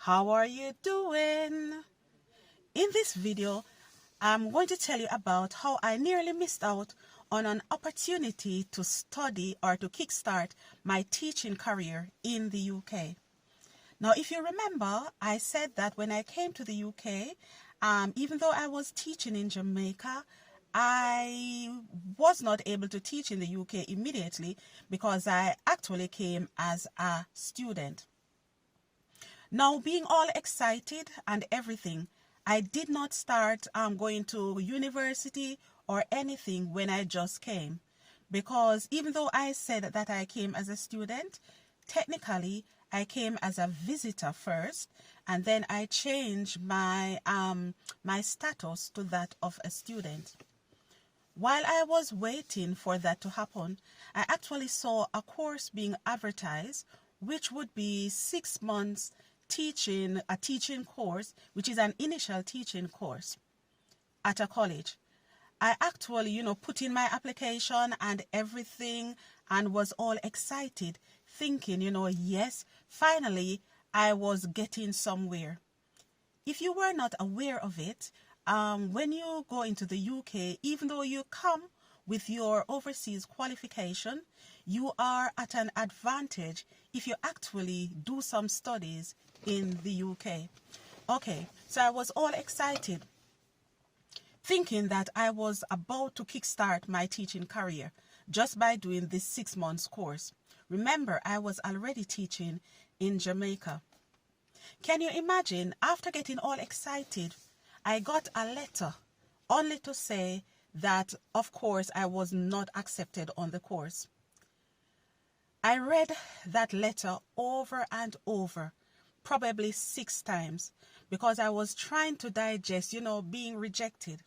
How are you doing? In this video, I'm going to tell you about how I nearly missed out on an opportunity to study or to kickstart my teaching career in the UK. Now, if you remember, I said that when I came to the UK, even though I was teaching in Jamaica, I was not able to teach in the UK immediately because I actually came as a student. Now, being all excited and everything, I did not start going to university or anything when I just came. Because even though I said that I came as a student, technically I came as a visitor first, and then I changed my my status to that of a student. While I was waiting for that to happen, I actually saw a course being advertised, which would be 6 months a teaching course, which is an initial teaching course at a college. I actually, put in my application and everything and was all excited, thinking, yes, finally I was getting somewhere. If you were not aware of it, when you go into the UK, even though you come with your overseas qualification, you are at an advantage if you actually do some studies in the UK. Okay, so I was all excited, thinking that I was about to kickstart my teaching career just by doing this 6 months course. Remember, I was already teaching in Jamaica. Can you imagine, after getting all excited, I got a letter only to say that, of course, I was not accepted on the course. I read that letter over and over, probably 6 times, because I was trying to digest, being rejected.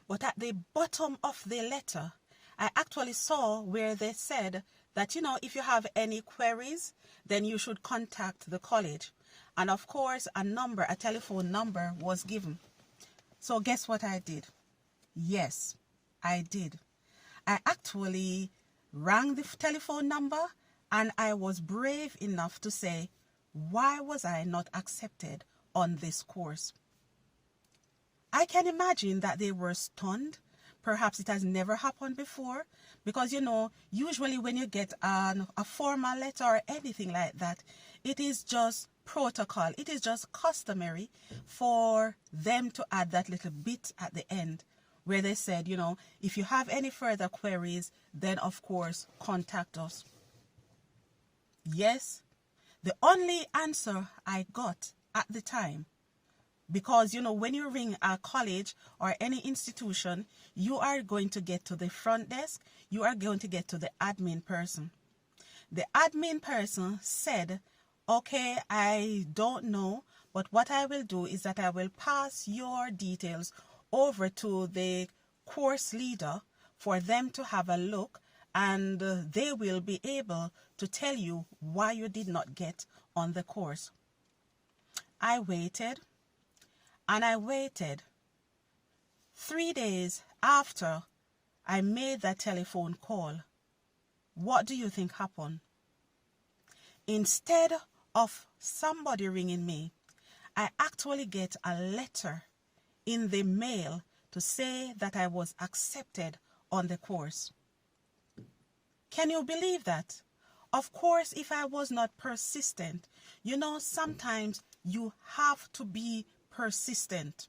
But at the bottom of the letter, I actually saw where they said that, if you have any queries, then you should contact the college. And of course, a telephone number was given. So guess what I did? Yes, I did. I actually rang the telephone number and I was brave enough to say, why was I not accepted on this course? I can imagine that they were stunned. Perhaps it has never happened before because, usually when you get a formal letter or anything like that, it is just protocol. It is just customary for them to add that little bit at the end where they said, if you have any further queries, then of course contact us. Yes, the only answer I got at the time, because, when you ring a college or any institution, you are going to get to the front desk, you are going to get to the admin person. The admin person said, okay, I don't know, but what I will do is that I will pass your details over to the course leader for them to have a look, and they will be able to tell you why you did not get on the course. I waited and I waited. 3 days after I made that telephone call, what do you think happened? Instead of somebody ringing me, I actually get a letter in the mail to say that I was accepted on the course. Can you believe that? Of course, if I was not persistent, sometimes you have to be persistent.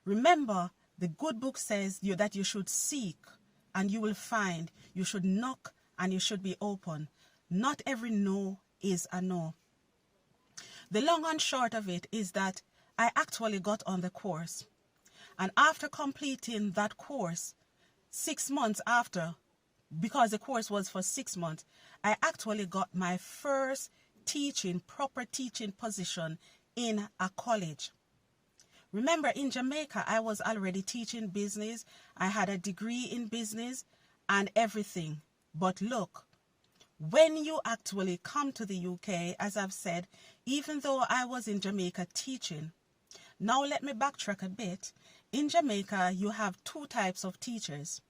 Remember, the good book says that you should seek and you will find. You should knock and you should be open. Not every no is a no. The long and short of it is that I actually got on the course. And after completing that course, 6 months after, because the course was for 6 months, I actually got my first proper teaching position in a college. Remember, in Jamaica, I was already teaching business. I had a degree in business and everything. But look, when you actually come to the UK, as I've said, even though I was in Jamaica teaching, now let me backtrack a bit. In Jamaica, you have 2 types of teachers.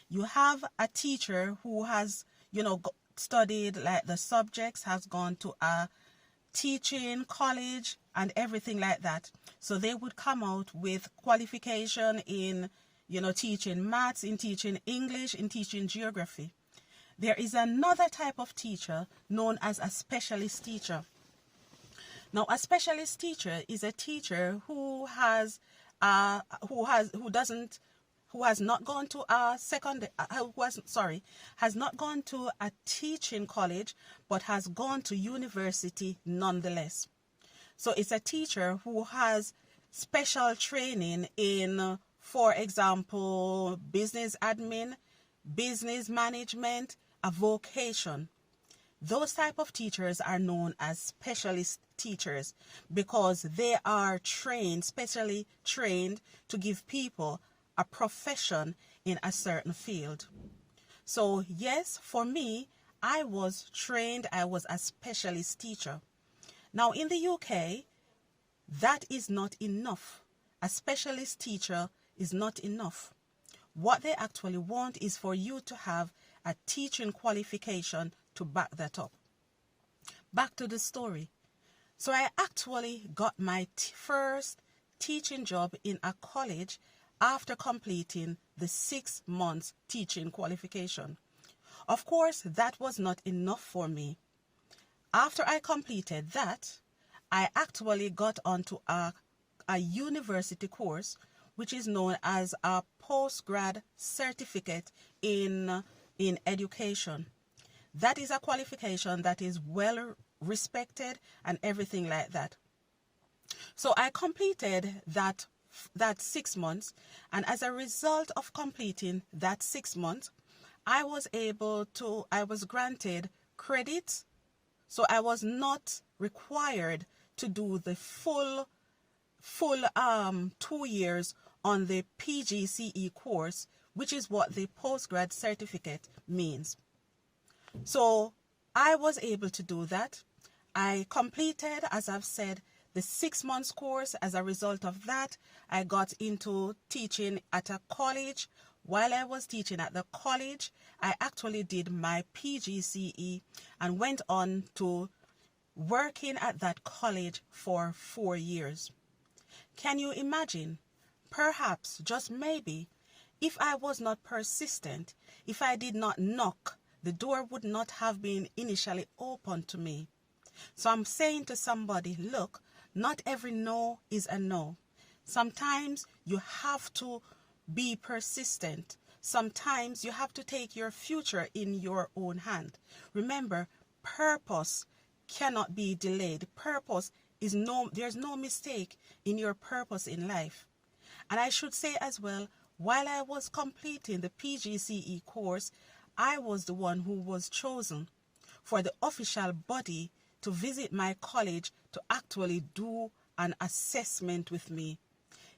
You have a teacher who has, studied like the subjects, has gone to a teaching, college, and everything like that. So they would come out with qualification in, teaching maths, in teaching English, in teaching geography. There is another type of teacher known as a specialist teacher. Now, a specialist teacher is a teacher who has not gone to a has not gone to a teaching college, but has gone to university nonetheless. So it's a teacher who has special training in, for example, business admin, business management, a vocation. Those type of teachers are known as specialist teachers because they are trained, specially trained to give people a profession in a certain field. So yes, for me, I was trained, I was a specialist teacher. Now in the UK, that is not enough. A specialist teacher is not enough. What they actually want is for you to have a teaching qualification to back that up. Back to the story. So I actually got my first teaching job in a college after completing the 6 months teaching qualification. Of course, that was not enough for me. After I completed that, I actually got onto a university course, which is known as a postgrad certificate in education. That is a qualification that is well respected and everything like that. So I completed that 6 months, and as a result of completing that 6 months, I was granted credits. So I was not required to do the full 2 years on the PGCE course, which is what the postgrad certificate means. So I was able to do that. I completed, as I've said, the 6 months course. As a result of that, I got into teaching at a college. While I was teaching at the college, I actually did my PGCE and went on to working at that college for 4 years. Can you imagine? Perhaps, just maybe, if I was not persistent, if I did not knock, the door would not have been initially open to me. So I'm saying to somebody, look, not every no is a no. Sometimes you have to be persistent. Sometimes you have to take your future in your own hand. Remember, purpose cannot be delayed. There's no mistake in your purpose in life. And I should say as well, while I was completing the PGCE course, I was the one who was chosen for the official body to visit my college to actually do an assessment with me.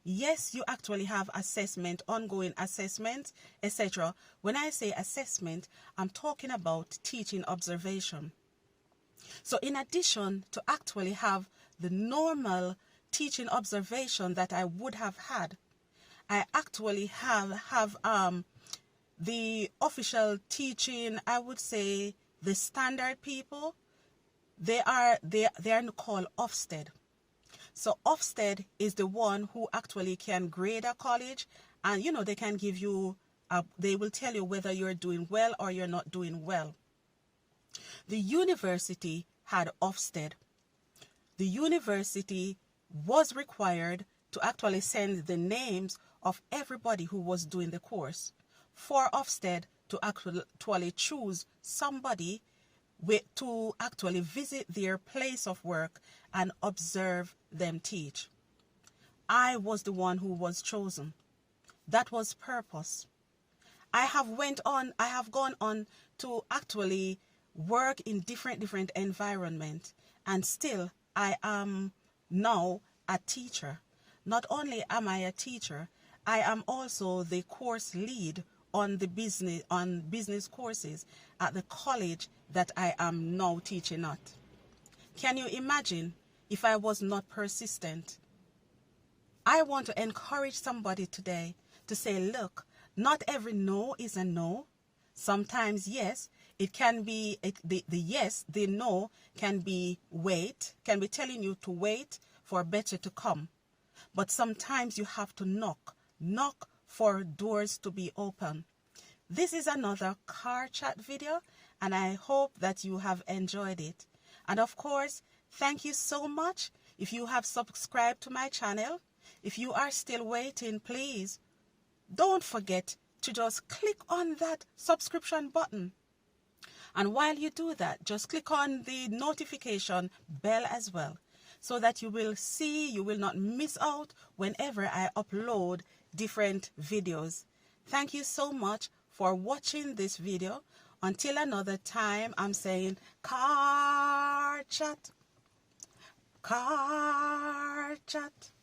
Yes, you actually have assessment, ongoing assessment, etc. When I say assessment, I'm talking about teaching observation. So in addition to actually have the normal teaching observation that I would have had, I actually have the official teaching, I would say the standard people, they are called Ofsted. So Ofsted is the one who actually can grade a college, and they can give you they will tell you whether you're doing well or you're not doing well. The university had Ofsted. The university was required to actually send the names of everybody who was doing the course for Ofsted to actually choose somebody to actually visit their place of work and observe them teach. I was the one who was chosen. That was purpose. I have gone on to actually work in different environments, and still I am now a teacher. Not only am I a teacher, I am also the course lead on business courses at the college that I am now teaching at. Can you imagine if I was not persistent? I want to encourage somebody today to say, look, not every no is a no. Sometimes, yes, It can be, the yes, the no can be wait, can be telling you to wait for better to come. But sometimes you have to knock for doors to be open. This is another car chat video, and I hope that you have enjoyed it. And of course, thank you so much if you have subscribed to my channel. If you are still waiting, please don't forget to just click on that subscription button. And while you do that, just click on the notification bell as well, so that you will not miss out whenever I upload different videos. Thank you so much for watching this video. Until another time, I'm saying car chat. Car chat.